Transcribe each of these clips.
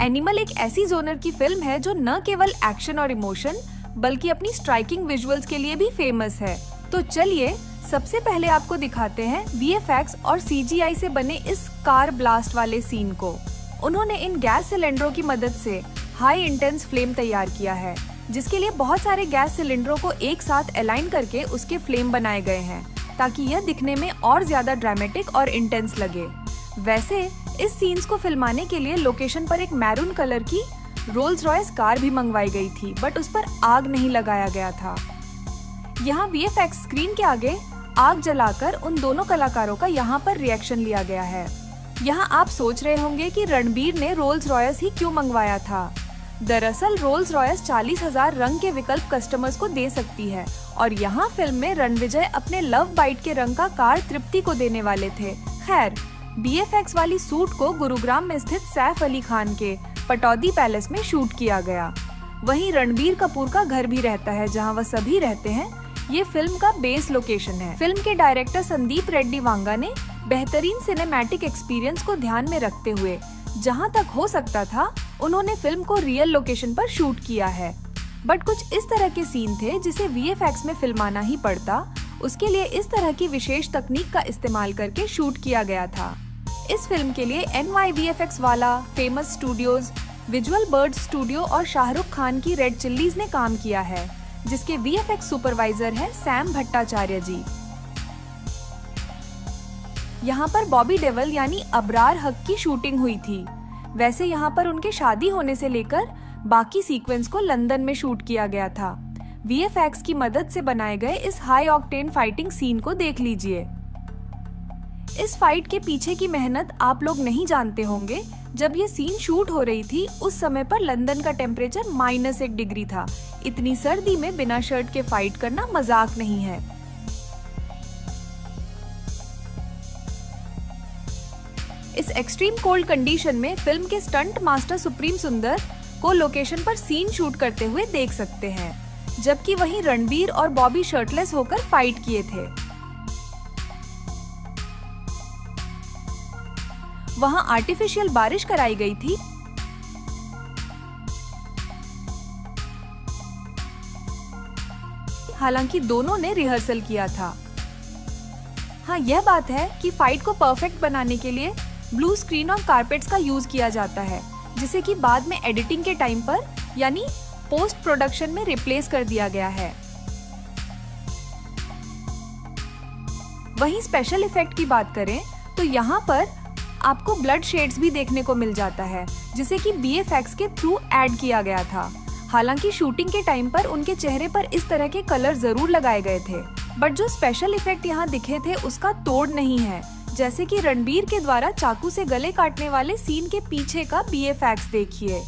Animal एक ऐसी genre की फिल्म है जो न केवल एक्शन और इमोशन बल्कि अपनी स्ट्राइकिंग विजुअल्स के लिए भी फेमस है। तो चलिए सबसे पहले आपको दिखाते हैं VFX और CGI से बने इस कार ब्लास्ट वाले सीन को। उन्होंने इन गैस सिलेंडरों की मदद से हाई इंटेंस फ्लेम तैयार किया है, जिसके लिए बहुत सारे गैस सिलेंडरों को एक साथ अलाइन करके उसके फ्लेम बनाए गए हैं ताकि यह दिखने में और ज्यादा ड्रामेटिक और इंटेंस लगे। वैसे इस सीन्स को फिल्माने के लिए लोकेशन पर एक मैरून कलर की रोल्स रॉयस कार भी मंगवाई गई थी, बट उस पर आग नहीं लगाया गया था। यहाँ VFX स्क्रीन के आगे आग जलाकर उन दोनों कलाकारों का यहाँ पर रिएक्शन लिया गया है। यहाँ आप सोच रहे होंगे कि रणबीर ने रोल्स रॉयस ही क्यों मंगवाया था। दरअसल रोल्स रॉयस 40,000 रंग के विकल्प कस्टमर्स को दे सकती है और यहाँ फिल्म में रणविजय अपने लव बाइट के रंग का कार तृप्ति को देने वाले थे। खैर, VFX वाली सूट को गुरुग्राम में स्थित सैफ अली खान के पटौदी पैलेस में शूट किया गया। वहीं रणबीर कपूर का घर भी रहता है जहां वह सभी रहते हैं। ये फिल्म का बेस लोकेशन है। फिल्म के डायरेक्टर संदीप रेड्डी वांगा ने बेहतरीन सिनेमैटिक एक्सपीरियंस को ध्यान में रखते हुए जहां तक हो सकता था उन्होंने फिल्म को रियल लोकेशन पर शूट किया है। बट कुछ इस तरह के सीन थे जिसे VFX में फिल्माना ही पड़ता। उसके लिए इस तरह की विशेष तकनीक का इस्तेमाल करके शूट किया गया था। इस फिल्म के लिए NY VFX वाला, famous studios, visual bird studio और शाहरुख खान की रेड चिल्लीज ने काम किया है, जिसके VFX सुपरवाइजर है सैम भट्टाचार्य जी। यहाँ पर बॉबी देओल यानी अबरार हक की शूटिंग हुई थी। वैसे यहाँ पर उनके शादी होने से लेकर बाकी सीक्वेंस को लंदन में शूट किया गया था। VFX की मदद से बनाए गए इस हाई ऑक्टेन फाइटिंग सीन को देख लीजिए। इस फाइट के पीछे की मेहनत आप लोग नहीं जानते होंगे। जब ये सीन शूट हो रही थी उस समय पर लंदन का टेम्परेचर -1 डिग्री था। इतनी सर्दी में बिना शर्ट के फाइट करना मजाक नहीं है। इस एक्सट्रीम कोल्ड कंडीशन में फिल्म के स्टंट मास्टर सुप्रीम सुंदर को लोकेशन पर सीन शूट करते हुए देख सकते हैं, जबकि वहीं रणबीर और बॉबी शर्टलेस होकर फाइट किए थे। वहां आर्टिफिशियल बारिश कराई गई थी। हालांकि दोनों ने रिहर्सल किया था। हाँ, यह बात है कि फाइट को परफेक्ट बनाने के लिए ब्लू स्क्रीन और कारपेट्स का यूज किया जाता है, जिसे कि बाद में एडिटिंग के टाइम पर यानी पोस्ट प्रोडक्शन में रिप्लेस कर दिया गया है। वहीं स्पेशल इफेक्ट की बात करें तो यहाँ पर आपको ब्लड शेड्स भी देखने को मिल जाता है, जिसे कि VFX के थ्रू ऐड किया गया था। हालांकि शूटिंग के टाइम पर उनके चेहरे पर इस तरह के कलर जरूर लगाए गए थे, बट जो स्पेशल इफेक्ट यहाँ दिखे थे उसका तोड़ नहीं है। जैसे कि रणबीर के द्वारा चाकू से गले काटने वाले सीन के पीछे का VFX देखिए।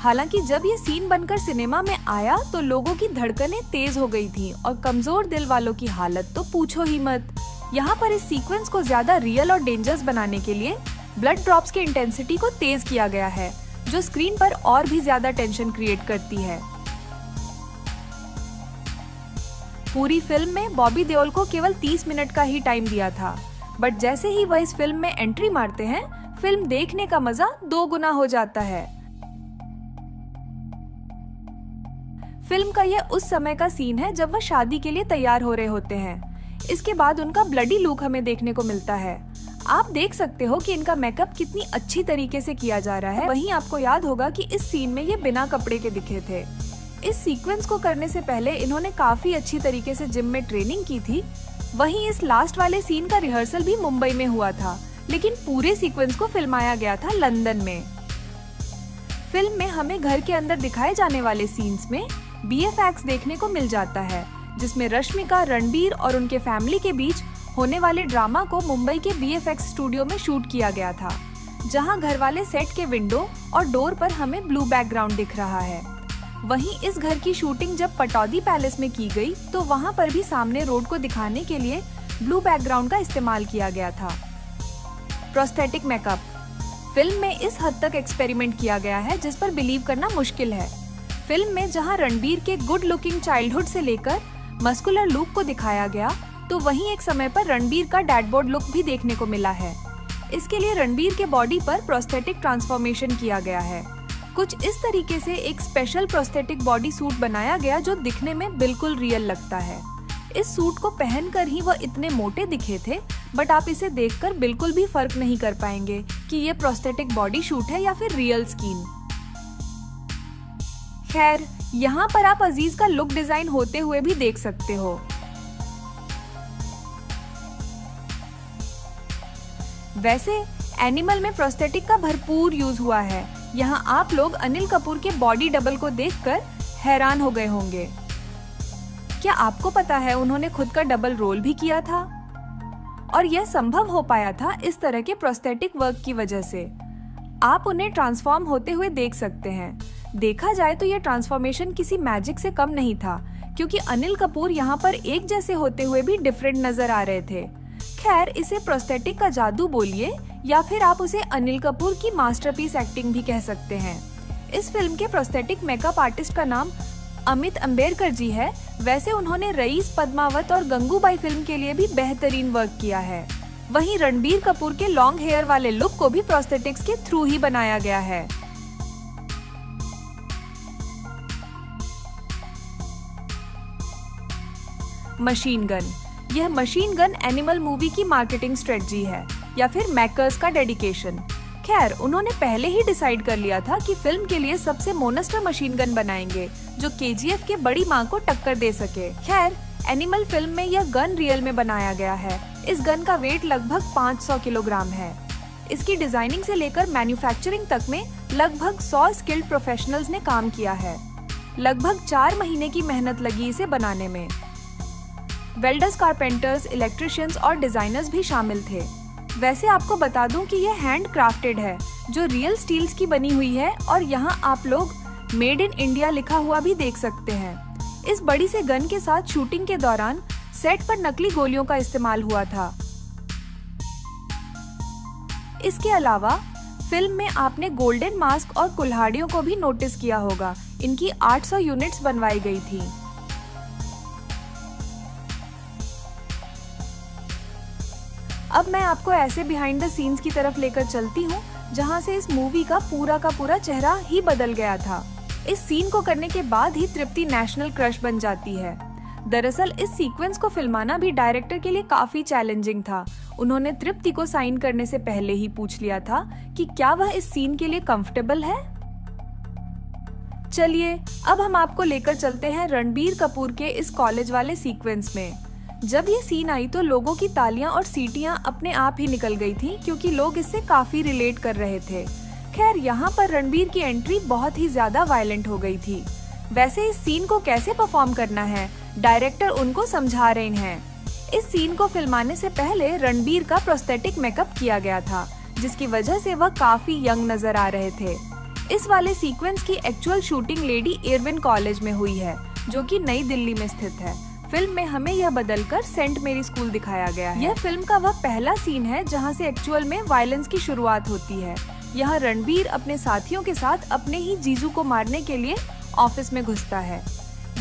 हालांकि जब ये सीन बनकर सिनेमा में आया तो लोगों की धड़कनें तेज हो गई थी और कमजोर दिल वालों की हालत तो पूछो ही मत। यहाँ पर इस सीक्वेंस को ज्यादा रियल और डेंजरस बनाने के लिए ब्लड ड्रॉप्स की इंटेंसिटी को तेज किया गया है, जो स्क्रीन पर और भी ज्यादा टेंशन क्रिएट करती है। पूरी फिल्म में बॉबी देओल को केवल 30 मिनट का ही टाइम दिया था, बट जैसे ही वह इस फिल्म में एंट्री मारते हैं, फिल्म देखने का मजा 2 गुना हो जाता है। फिल्म का यह उस समय का सीन है जब वह शादी के लिए तैयार हो रहे होते हैं। इसके बाद उनका ब्लडी लुक हमें देखने को मिलता है। आप देख सकते हो कि इनका मेकअप कितनी अच्छी तरीके से किया जा रहा है। वहीं आपको याद होगा कि इस सीन में ये बिना कपड़े के दिखे थे। इस सीक्वेंस को करने से पहले इन्होंने काफी अच्छी तरीके से जिम में ट्रेनिंग की थी। वहीं इस लास्ट वाले सीन का रिहर्सल भी मुंबई में हुआ था, लेकिन पूरे सीक्वेंस को फिल्माया गया था लंदन में। फिल्म में हमें घर के अंदर दिखाए जाने वाले सीन्स में VFX देखने को मिल जाता है, जिसमें रश्मिका, रणबीर और उनके फैमिली के बीच होने वाले ड्रामा को मुंबई के VFX स्टूडियो में शूट किया गया था, जहां घर वाले सेट के विंडो और डोर पर हमें ब्लू बैकग्राउंड दिख रहा है। वहीं इस घर की शूटिंग जब पटौदी पैलेस में की गई तो वहां पर भी सामने रोड को दिखाने के लिए ब्लू बैकग्राउंड का इस्तेमाल किया गया था। प्रोस्थेटिक मेकअप फिल्म में इस हद तक एक्सपेरिमेंट किया गया है जिस पर बिलीव करना मुश्किल है। फिल्म में जहां रणबीर के गुड लुकिंग चाइल्डहुड से लेकर मस्कुलर लुक को दिखाया गया, तो वहीं एक समय पर रणबीर का डैडबोर्ड लुक भी देखने को मिला है। इसके लिए रणबीर के बॉडी पर प्रोस्थेटिक ट्रांसफॉर्मेशन किया गया है। कुछ इस तरीके से एक स्पेशल प्रोस्थेटिक बॉडी सूट बनाया गया जो दिखने में बिल्कुल रियल लगता है। इस सूट को पहनकर ही वह इतने मोटे दिखे थे, बट आप इसे देखकर बिल्कुल भी फर्क नहीं कर पाएंगे कि ये प्रोस्थेटिक बॉडी सूट है या फिर रियल स्किन। खैर, यहाँ पर आप अजीज का लुक डिजाइन होते हुए भी देख सकते हो। वैसे एनिमल में प्रोस्थेटिक का भरपूर यूज हुआ है। यहाँ आप लोग अनिल कपूर के बॉडी डबल को देखकर हैरान हो गए होंगे। क्या आपको पता है उन्होंने खुद का डबल रोल भी किया था? और यह संभव हो पाया था इस तरह के प्रोस्थेटिक वर्क की वजह से। आप उन्हें ट्रांसफॉर्म होते हुए देख सकते हैं। देखा जाए तो यह ट्रांसफॉर्मेशन किसी मैजिक से कम नहीं था, क्योंकि अनिल कपूर यहाँ पर एक जैसे होते हुए भी डिफरेंट नजर आ रहे थे। खैर, इसे प्रोस्थेटिक का जादू बोलिए या फिर आप उसे अनिल कपूर की मास्टरपीस एक्टिंग भी कह सकते हैं। इस फिल्म के प्रोस्थेटिक मेकअप आर्टिस्ट का नाम अमित अंबेडकर जी है। वैसे उन्होंने रईस, पद्मावत और गंगूबाई फिल्म के लिए भी बेहतरीन वर्क किया है। वहीं रणबीर कपूर के लॉन्ग हेयर वाले लुक को भी प्रोस्थेटिक्स के थ्रू ही बनाया गया है। Machine gun. यह मशीन गन एनिमल मूवी की मार्केटिंग स्ट्रेटजी है या फिर मेकर्स का डेडिकेशन। खैर, उन्होंने पहले ही डिसाइड कर लिया था कि फिल्म के लिए सबसे मोनस्टर मशीन गन बनाएंगे जो केजीएफ के बड़ी मां को टक्कर दे सके। खैर, एनिमल फिल्म में यह गन रियल में बनाया गया है। इस गन का वेट लगभग 500 किलोग्राम है। इसकी डिजाइनिंग से लेकर मैन्युफैक्चरिंग तक में लगभग 100 स्किल्ड प्रोफेशनल्स ने काम किया है। लगभग 4 महीने की मेहनत लगी इसे बनाने में। वेल्डर्स, कारपेंटर्स, इलेक्ट्रिशियंस और डिजाइनर्स भी शामिल थे। वैसे आपको बता दूं कि यह हैंड क्राफ्टेड है, जो रियल स्टील्स की बनी हुई है और यहाँ आप लोग मेड इन इंडिया लिखा हुआ भी देख सकते हैं। इस बड़ी से गन के साथ शूटिंग के दौरान सेट पर नकली गोलियों का इस्तेमाल हुआ था। इसके अलावा फिल्म में आपने गोल्डन मास्क और कुल्हाड़ियों को भी नोटिस किया होगा। इनकी 800 यूनिट्स बनवाई गई थी। अब मैं आपको ऐसे बिहाइंड द सीन्स की तरफ लेकर चलती हूँ जहाँ से इस मूवी का पूरा चेहरा ही बदल गया था। इस सीन को करने के बाद ही तृप्ति नेशनल क्रश बन जाती है। दरअसल इस सीक्वेंस को फिल्माना भी डायरेक्टर के लिए काफी चैलेंजिंग था। उन्होंने तृप्ति को साइन करने से पहले ही पूछ लिया था कि क्या वह इस सीन के लिए कंफर्टेबल है। चलिए, अब हम आपको लेकर चलते हैं रणबीर कपूर के इस कॉलेज वाले सीक्वेंस में। जब ये सीन आई तो लोगों की तालियां और सीटियां अपने आप ही निकल गई थी, क्योंकि लोग इससे काफी रिलेट कर रहे थे। खैर, यहाँ पर रणबीर की एंट्री बहुत ही ज्यादा वायलेंट हो गई थी। वैसे इस सीन को कैसे परफॉर्म करना है, डायरेक्टर उनको समझा रहे हैं। इस सीन को फिल्माने से पहले रणबीर का प्रोस्थेटिक मेकअप किया गया था, जिसकी वजह से वह काफी यंग नजर आ रहे थे। इस वाले सीक्वेंस की actual shooting lady Irwin college में हुई है, जो कि नई दिल्ली में स्थित है। फिल्म में हमें यह बदलकर सेंट मेरी स्कूल दिखाया गया है। यह फिल्म का वह पहला सीन है जहां से एक्चुअल में वायलेंस की शुरुआत होती है। यहाँ रणबीर अपने साथियों के साथ अपने ही जीजू को मारने के लिए ऑफिस में घुसता है।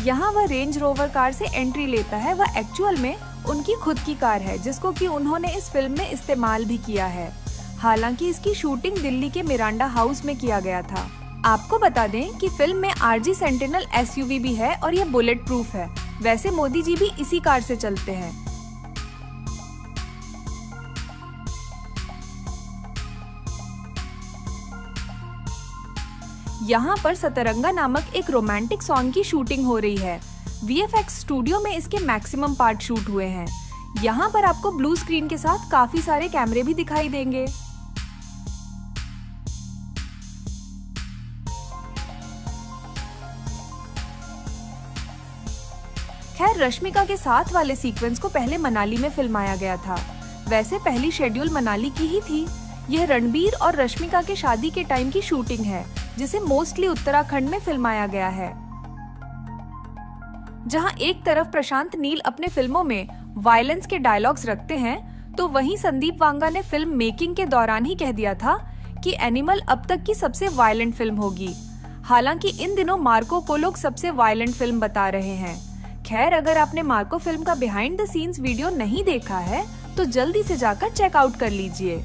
यहाँ वह रेंज रोवर कार से एंट्री लेता है। वह एक्चुअल में उनकी खुद की कार है, जिसको कि उन्होंने इस फिल्म में इस्तेमाल भी किया है। हालांकि इसकी शूटिंग दिल्ली के मिरांडा हाउस में किया गया था। आपको बता दें कि फिल्म में आरजी सेंटिनल एसयूवी भी है और यह बुलेट प्रूफ है। वैसे मोदी जी भी इसी कार से चलते हैं। यहाँ पर सतरंगा नामक एक रोमांटिक सॉन्ग की शूटिंग हो रही है। वीएफएक्स स्टूडियो में इसके मैक्सिमम पार्ट शूट हुए हैं। यहाँ पर आपको ब्लू स्क्रीन के साथ काफी सारे कैमरे भी दिखाई देंगे। खैर, रश्मिका के साथ वाले सीक्वेंस को पहले मनाली में फिल्माया गया था। वैसे पहली शेड्यूल मनाली की ही थी। यह रणबीर और रश्मिका के शादी के टाइम की शूटिंग है, जिसे मोस्टली उत्तराखंड में फिल्माया गया है। जहां एक तरफ प्रशांत नील अपने फिल्मों में वायलेंस के डायलॉग्स रखते हैं, तो वहीं संदीप वांगा ने फिल्म मेकिंग के दौरान ही कह दिया था कि एनिमल अब तक की सबसे वायलेंट फिल्म होगी। हालांकि इन दिनों मार्को को लोग सबसे वायलेंट फिल्म बता रहे हैं। खैर, अगर आपने मार्को फिल्म का बिहाइंड द सीन्स वीडियो नहीं देखा है तो जल्दी से जाकर चेकआउट कर लीजिए।